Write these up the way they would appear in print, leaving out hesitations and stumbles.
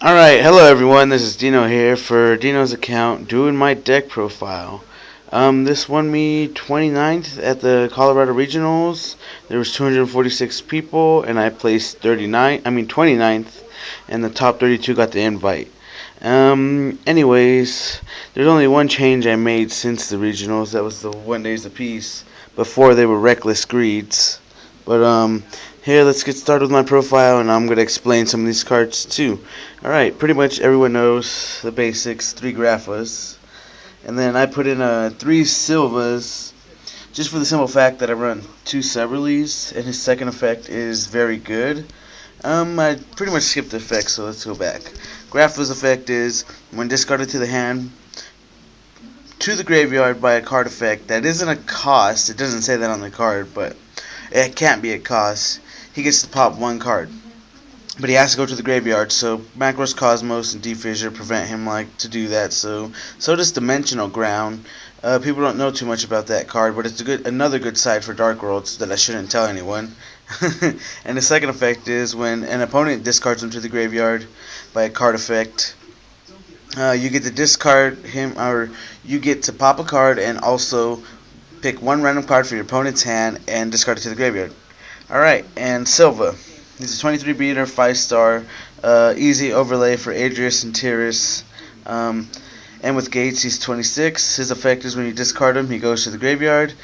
Alright, hello everyone, this is Dino here for Dino's account, doing my deck profile. This won me 29th at the Colorado Regionals. There was 246 people, and I placed 29th, and the top 32 got the invite. Anyways, there's only one change I made since the regionals. That was the 1 days apiece. Before they were reckless greeds. But here, let's get started with my profile, and I'm going to explain some of these cards too. Alright, pretty much everyone knows the basics, 3 Graphas. And then I put in 3 Silvas, just for the simple fact that I run 2 Severleys, and his second effect is very good. I pretty much skipped the effect, so let's go back. Grapha's effect is, when discarded to the hand, to the graveyard by a card effect that isn't a cost. It doesn't say that on the card, but it can't be a cost. He gets to pop 1 card, but he has to go to the graveyard. So Macros Cosmos and D-Fissure prevent him to do that. So does Dimensional Ground. People don't know too much about that card, but it's another good side for Dark Worlds that I shouldn't tell anyone. And the second effect is, when an opponent discards him to the graveyard by a card effect, you get to discard him, or you get to pop a card and also pick 1 random card from your opponent's hand and discard it to the graveyard. Alright, and Silva. He's a 23 beater, 5-star, easy overlay for Adrius and Tiras. And with Gates, he's 26. His effect is, when you discard him, he goes to the graveyard.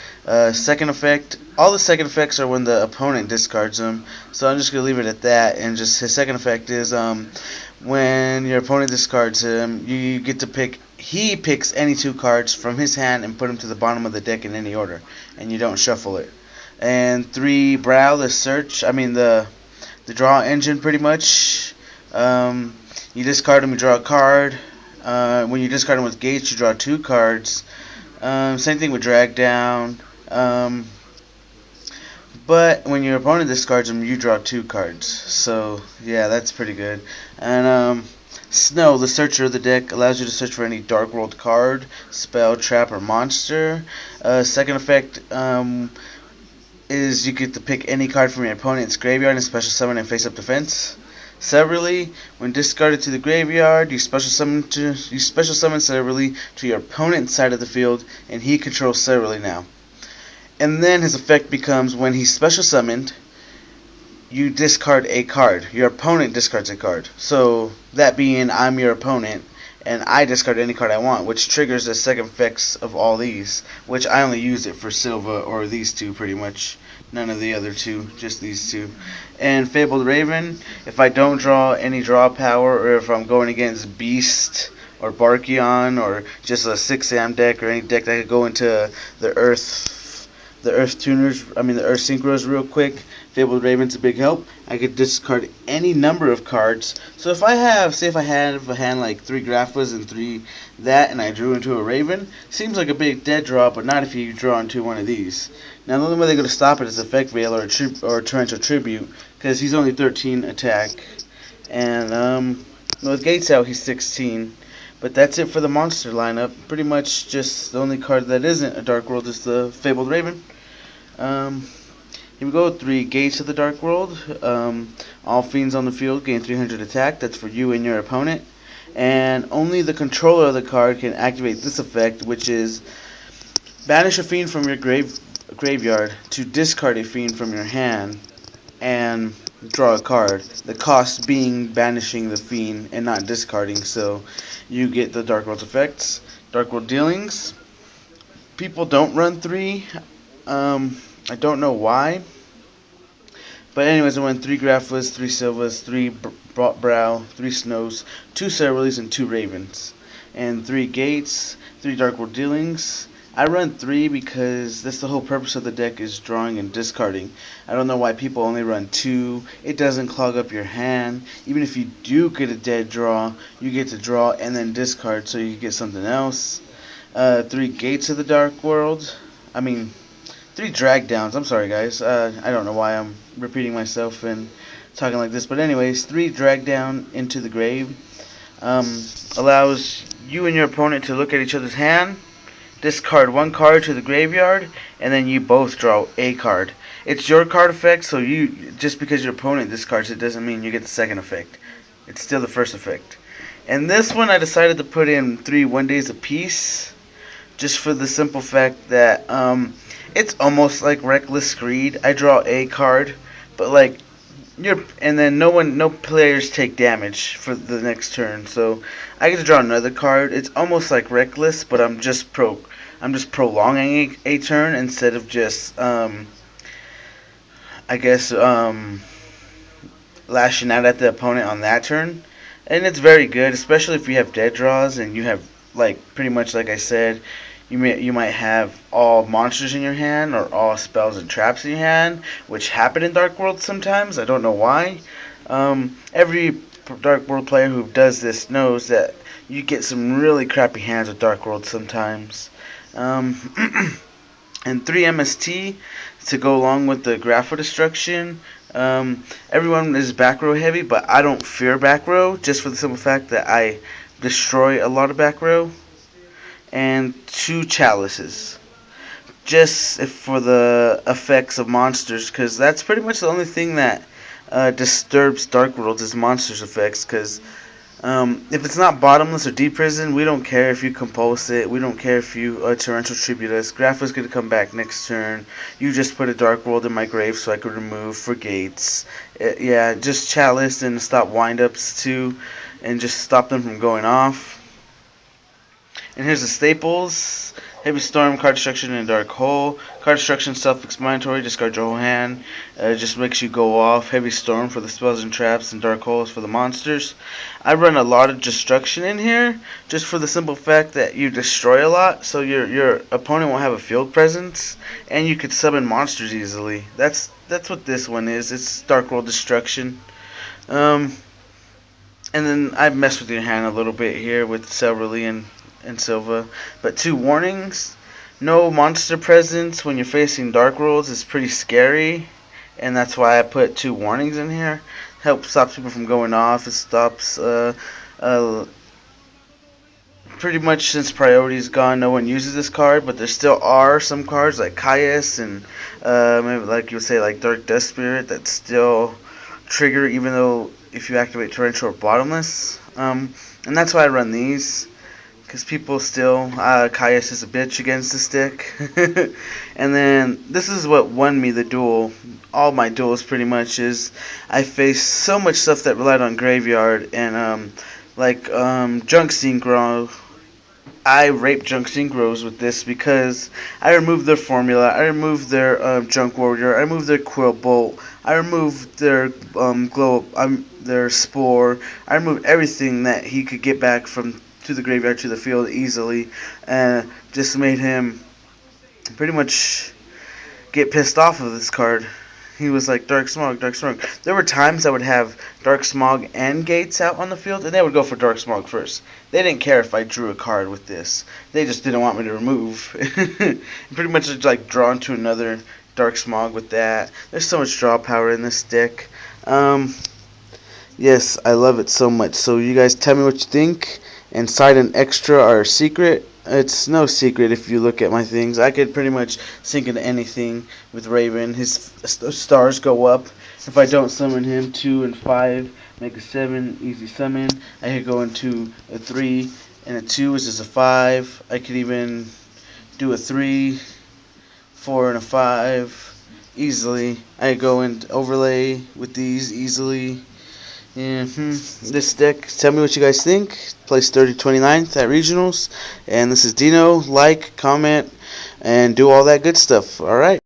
Second effect, all the second effects are when the opponent discards him. So I'm just going to leave it at that. And just his second effect is, when your opponent discards him, you get to pick. He picks any 2 cards from his hand and put them to the bottom of the deck in any order, and you don't shuffle it. And 3 Brow, the draw engine, pretty much. You discard him, you draw a card. When you discard him with Gates, you draw 2 cards. Same thing with Drag Down. But when your opponent discards him, you draw 2 cards. So yeah, that's pretty good. And Snow, the Searcher of the deck, allows you to search for any Dark World card, spell, trap, or monster. Second effect is, you get to pick any card from your opponent's graveyard and special summon and face-up defense. Severely, when discarded to the graveyard, you special summon Severely to your opponent's side of the field, and he controls Severely now. And then his effect becomes, when he's special summoned, you discard a card. Your opponent discards a card. So that being, I'm your opponent, and I discard any card I want, which triggers the second effects of all these, which I only use it for Silva or these 2 pretty much. None of the other 2, just these 2. And Fabled Raven, if I don't draw any draw power, or if I'm going against Beast or Barkion, or just a 6-am deck, or any deck that could go into the Earth Tuners, the Earth Synchros real quick, Fabled Raven's a big help. I could discard any number of cards. So if I have a hand like 3 Graphas and 3 that, and I drew into a Raven, seems like a big dead draw, but not if you draw into one of these. Now the only way they're going to stop it is Effect Veil or Torrential Tribute, because he's only 13 attack. And with Gates out, he's 16. But that's it for the monster lineup. Pretty much just the only card that isn't a Dark World is the Fabled Raven. Here we go, 3 Gates of the Dark World. All fiends on the field gain 300 attack. That's for you and your opponent. And only the controller of the card can activate this effect, which is, banish a fiend from your graveyard to discard a fiend from your hand and draw a card. The cost being banishing the fiend and not discarding, so you get the Dark World effects. Dark World dealings. People don't run 3. I don't know why. But anyways, I went 3 Graphas, 3 Silvas, 3 Brow, 3 Snows, 2 Cerberus, and 2 Ravens. And 3 Gates, 3 Dark World dealings. I run 3 because that's the whole purpose of the deck, is drawing and discarding. I don't know why people only run 2. It doesn't clog up your hand. Even if you do get a dead draw, you get to draw and then discard so you get something else. 3 Gates of the Dark World. 3 Drag Downs. I'm sorry, guys. I don't know why I'm repeating myself and talking like this. But anyways, 3 Drag Down into the grave. Allows you and your opponent to look at each other's hand, discard 1 card to the graveyard, and then you both draw a card. It's your card effect, so just because your opponent discards it doesn't mean you get the second effect. It's still the first effect. And this one I decided to put in 3 1-days apiece, just for the simple fact that it's almost like Reckless Greed. I draw a card, but like and then no players take damage for the next turn. So I get to draw another card. It's almost like Reckless, but I'm just prolonging a turn instead of just I guess lashing out at the opponent on that turn. And it's very good, especially if you have dead draws and you have, like, pretty much like I said, you might have all monsters in your hand or all spells and traps in your hand, which happen in Dark World sometimes. I don't know why. Every Dark World player who does this knows that you get some really crappy hands with Dark World sometimes. And 3 MST to go along with the Grapho Destruction. Everyone is back row heavy, but I don't fear back row, just for the simple fact that I destroy a lot of back row. And 2 Chalices, just for the effects of monsters, because that's pretty much the only thing that disturbs Dark Worlds is monsters effects. Because if it's not Bottomless or Deep Prison, we don't care if you compulse it. We don't care if you Torrential Tribute us. Grapho's going to come back next turn. You just put a Dark World in my grave so I could remove for gates. Yeah, just Chalice and stop windups too, and just stop them from going off. And here's the staples: Heavy Storm, Card Destruction, and Dark Hole. Card Destruction, self-explanatory, discard your whole hand. Just makes you go off. Heavy Storm for the spells and traps, and Dark Holes for the monsters. I run a lot of destruction in here, just for the simple fact that you destroy a lot, so your opponent won't have a field presence, and you could summon monsters easily. That's what this one is. It's Dark World Destruction. And then I messed with your hand a little bit here with Cerealie and Silva. But 2 warnings: no monster presence when you're facing Dark Worlds is pretty scary, and that's why I put 2 warnings in here. Helps stop people from going off. It stops pretty much, since priority is gone, no one uses this card, but there still are some cards like Caius and maybe, like you would say, like Dark Death Spirit, that still trigger even though if you activate Torrential or Bottomless. And that's why I run these, because people still, Caius is a bitch against the stick. And then this is what won me the duel. All my duels pretty much is I faced so much stuff that relied on Graveyard, and Junk Synchro. I raped Junk Synchros with this because I removed their formula, I removed their Junk Warrior, I removed their Quill Bolt, I removed their their Spore, I removed everything that he could get back from to the graveyard to the field easily, and just made him pretty much get pissed off of this card. He was like, Dark Smog, Dark Smog. There were times I would have Dark Smog and Gates out on the field, and they would go for Dark Smog first. They didn't care if I drew a card with this. They just didn't want me to remove. Pretty much like drawn to another Dark Smog with that. There's so much draw power in this deck. Yes, I love it so much. So you guys tell me what you think. And side and extra are secret. It's no secret if you look at my things. I could pretty much sink into anything with Raven. His stars go up. If I don't summon him, 2 and 5 make a 7, easy summon. I could go into a 3 and a 2, which is a 5. I could even do a 3, 4 and a 5 easily. I could go and overlay with these easily. This deck, tell me what you guys think. Place 29th at Regionals. And this is Dino. Like, comment, and do all that good stuff. Alright.